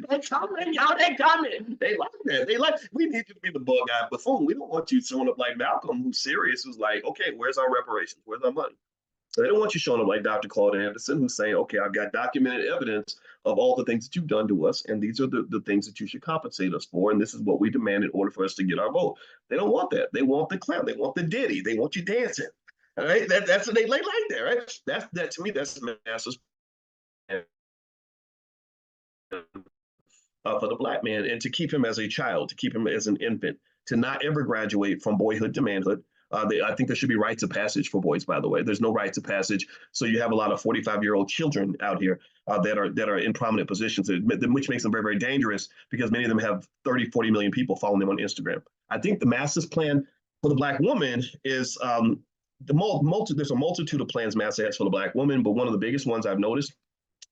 They coming, y'all. They coming. They like that. They like. We need you to be the bug-eyed buffoon. We don't want you showing up like Malcolm, who's serious, who's like, okay, where's our reparations? Where's our money? So they don't want you showing up like Dr. Claude Anderson, who's saying, okay, I've got documented evidence of all the things that you've done to us, and these are the things that you should compensate us for, and this is what we demand in order for us to get our vote. They don't want that. They want the clown. They want the ditty. They want you dancing. All right, that's what they like that, right? That to me, that's massive for the black man, and to keep him as a child, to keep him as an infant, to not ever graduate from boyhood to manhood. I think there should be rites of passage for boys, by the way. There's no rites of passage. So you have a lot of 45-year-old children out here that are in prominent positions, which makes them very, very dangerous because many of them have 30, 40 million people following them on Instagram. I think the master's plan for the black woman is there's a multitude of plans Massa has for the black woman, but one of the biggest ones I've noticed,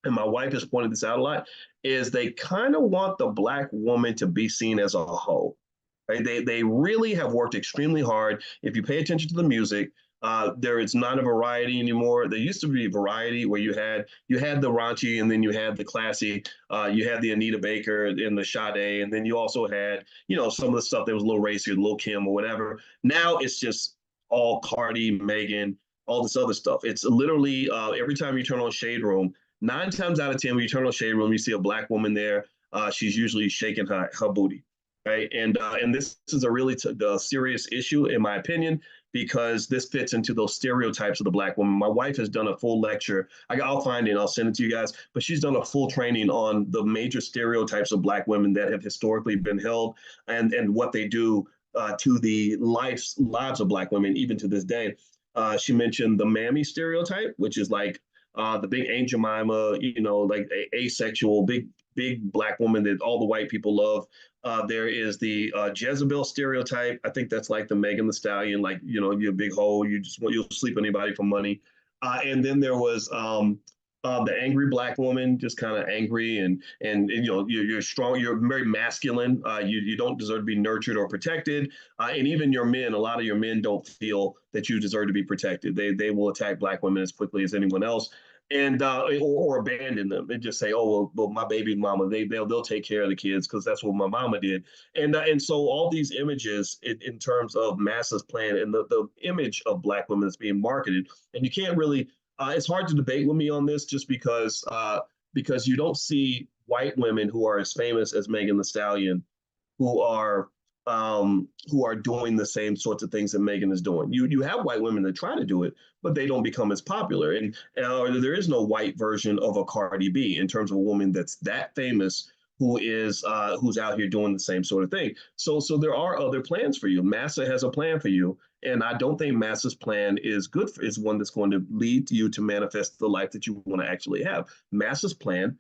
and my wife has pointed this out a lot, is they kind of want the black woman to be seen as a hoe. Right? They really have worked extremely hard. If you pay attention to the music, there is not a variety anymore. There used to be variety where you had the raunchy and then you had the classy. You had the Anita Baker and the Sade, and then you also had some of the stuff that was a little racier, Lil Kim or whatever. Now it's just all Cardi, Megan, all this other stuff. It's literally every time you turn on Shade Room, 9 times out of 10 when you turn on Shade Room, you see a black woman there. She's usually shaking her booty. Right. And this is a really serious issue, in my opinion, because this fits into those stereotypes of the black woman. My wife has done a full lecture. I'll find it and I'll send it to you guys. But she's done a full training on the major stereotypes of black women that have historically been held and what they do to the lives of black women, even to this day. She mentioned the mammy stereotype, which is like the big Aunt Jemima, like asexual, big black woman that all the white people love. There is the Jezebel stereotype. I think that's like the Megan Thee Stallion, like, you're a big hoe, you'll sleep with anybody for money. And then there was the angry black woman, just kind of angry and you're strong, you're very masculine. You don't deserve to be nurtured or protected. And even your men, a lot of your men don't feel that you deserve to be protected. They will attack black women as quickly as anyone else. And or abandon them and just say, oh well, my baby mama, they'll take care of the kids because that's what my mama did. And so all these images in terms of Massa's plan and the image of black women that's being marketed, and you can't really. It's hard to debate with me on this just because you don't see white women who are as famous as Megan Thee Stallion who are doing the same sorts of things that Megan is doing. You have white women that try to do it, but they don't become as popular. And there is no white version of a Cardi B in terms of a woman that's that famous who's out here doing the same sort of thing. So there are other plans for you. Massa has a plan for you. And I don't think Massa's plan is one that's going to lead you to manifest the life that you want to actually have. Massa's plan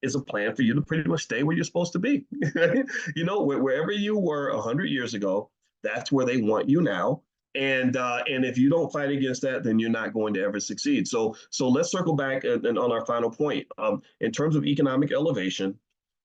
is a plan for you to pretty much stay where you're supposed to be. Wherever you were 100 years ago, that's where they want you now. And if you don't fight against that, then you're not going to ever succeed. So let's circle back and on our final point. In terms of economic elevation,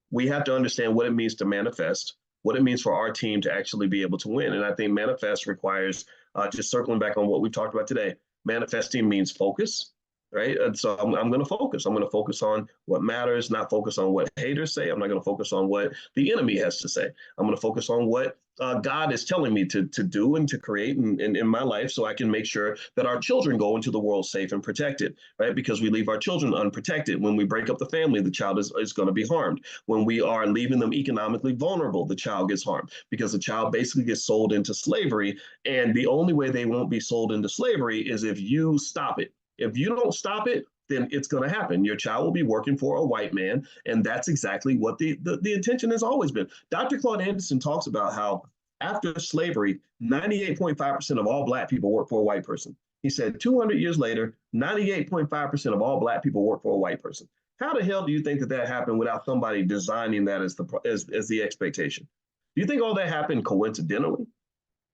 we have to understand what it means to manifest, what it means for our team to actually be able to win. And I think manifest requires, just circling back on what we've talked about today, manifesting means focus, right? And so I'm going to focus. I'm going to focus on what matters, not focus on what haters say. I'm not going to focus on what the enemy has to say. I'm going to focus on what God is telling me to do and to create in my life so I can make sure that our children go into the world safe and protected, right? Because we leave our children unprotected. When we break up the family, the child is going to be harmed. When we are leaving them economically vulnerable, the child gets harmed because the child basically gets sold into slavery. And the only way they won't be sold into slavery is if you stop it. If you don't stop it, then it's going to happen. Your child will be working for a white man. And that's exactly what the intention has always been. Dr. Claude Anderson talks about how after slavery, 98.5% of all black people work for a white person. He said 200 years later, 98.5% of all black people work for a white person. How the hell do you think that happened without somebody designing that as the expectation? Do you think all that happened coincidentally?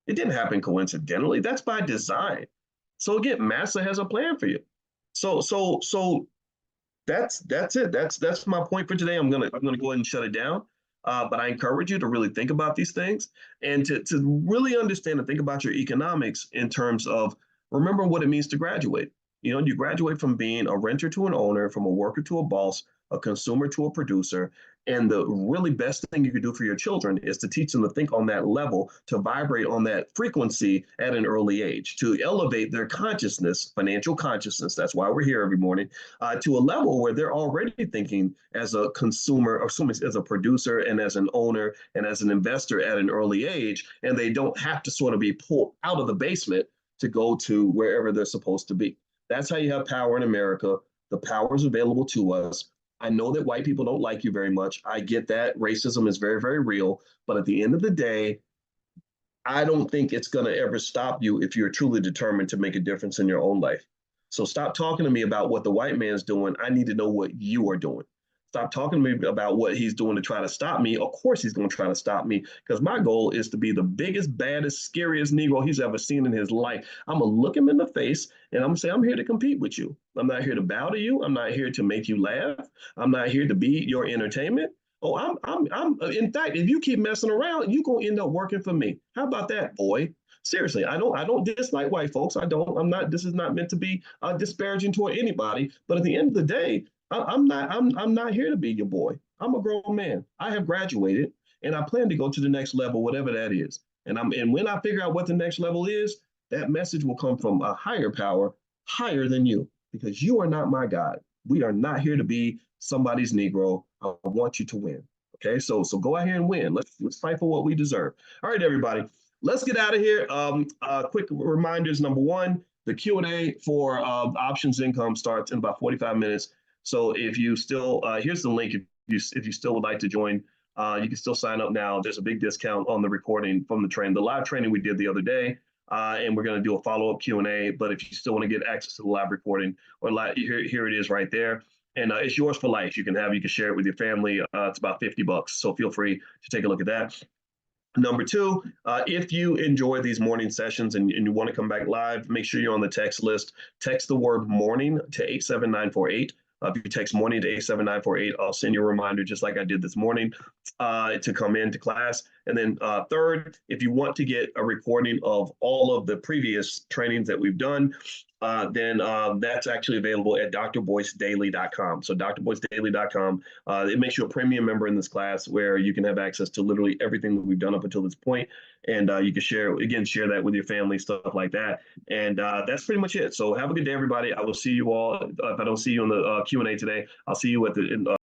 It didn't happen coincidentally. That's by design. So again, Massa has a plan for you. So that's it. That's my point for today. I'm gonna go ahead and shut it down. But I encourage you to really think about these things and to really understand and think about your economics in terms of remember what it means to graduate. You graduate from being a renter to an owner, from a worker to a boss, a consumer to a producer. And the really best thing you can do for your children is to teach them to think on that level, to vibrate on that frequency at an early age, to elevate their consciousness, financial consciousness. That's why we're here every morning, to a level where they're already thinking as a consumer, or as a producer, and as an owner, and as an investor at an early age. And they don't have to sort of be pulled out of the basement to go to wherever they're supposed to be. That's how you have power in America. The power is available to us. I know that white people don't like you very much. I get that. Racism is very, very real. But at the end of the day, I don't think it's going to ever stop you if you're truly determined to make a difference in your own life. So stop talking to me about what the white man's doing. I need to know what you are doing. Stop talking to me about what he's doing to try to stop me. Of course, he's going to try to stop me, because my goal is to be the biggest, baddest, scariest Negro he's ever seen in his life. I'm going to look him in the face and I'm going to say, I'm here to compete with you. I'm not here to bow to you. I'm not here to make you laugh. I'm not here to be your entertainment. Oh, in fact, if you keep messing around, you're gonna end up working for me. How about that, boy? Seriously, I don't dislike white folks. I don't. I'm not. This is not meant to be disparaging toward anybody. But at the end of the day, I'm not here to be your boy. I'm a grown man. I have graduated, and I plan to go to the next level, whatever that is. And when I figure out what the next level is, that message will come from a higher power, higher than you, because you are not my God. We are not here to be somebody's Negro. I want you to win. Okay, so go out here and win. Let's fight for what we deserve. All right, everybody, let's get out of here. Quick reminders. Number one, the Q&A for options income starts in about 45 minutes. So if you still, here's the link. If you still would like to join, you can still sign up now. There's a big discount on the recording from the live training we did the other day. And we're going to do a follow-up Q&A. But if you still want to get access to the live recording, or here it is right there. And it's yours for life. You can share it with your family. It's about $50. So feel free to take a look at that. Number two, if you enjoy these morning sessions and you want to come back live, make sure you're on the text list. Text the word morning to 87948. If you text morning to 87948, I'll send you a reminder, just like I did this morning, to come into class. And then third, if you want to get a recording of all of the previous trainings that we've done, then that's actually available at drboycedaily.com. So drboycedaily.com, it makes you a premium member in this class, where you can have access to literally everything that we've done up until this point. And you can share that with your family, stuff like that. And that's pretty much it. So have a good day, everybody. I will see you all. If I don't see you in the Q&A today, I'll see you at the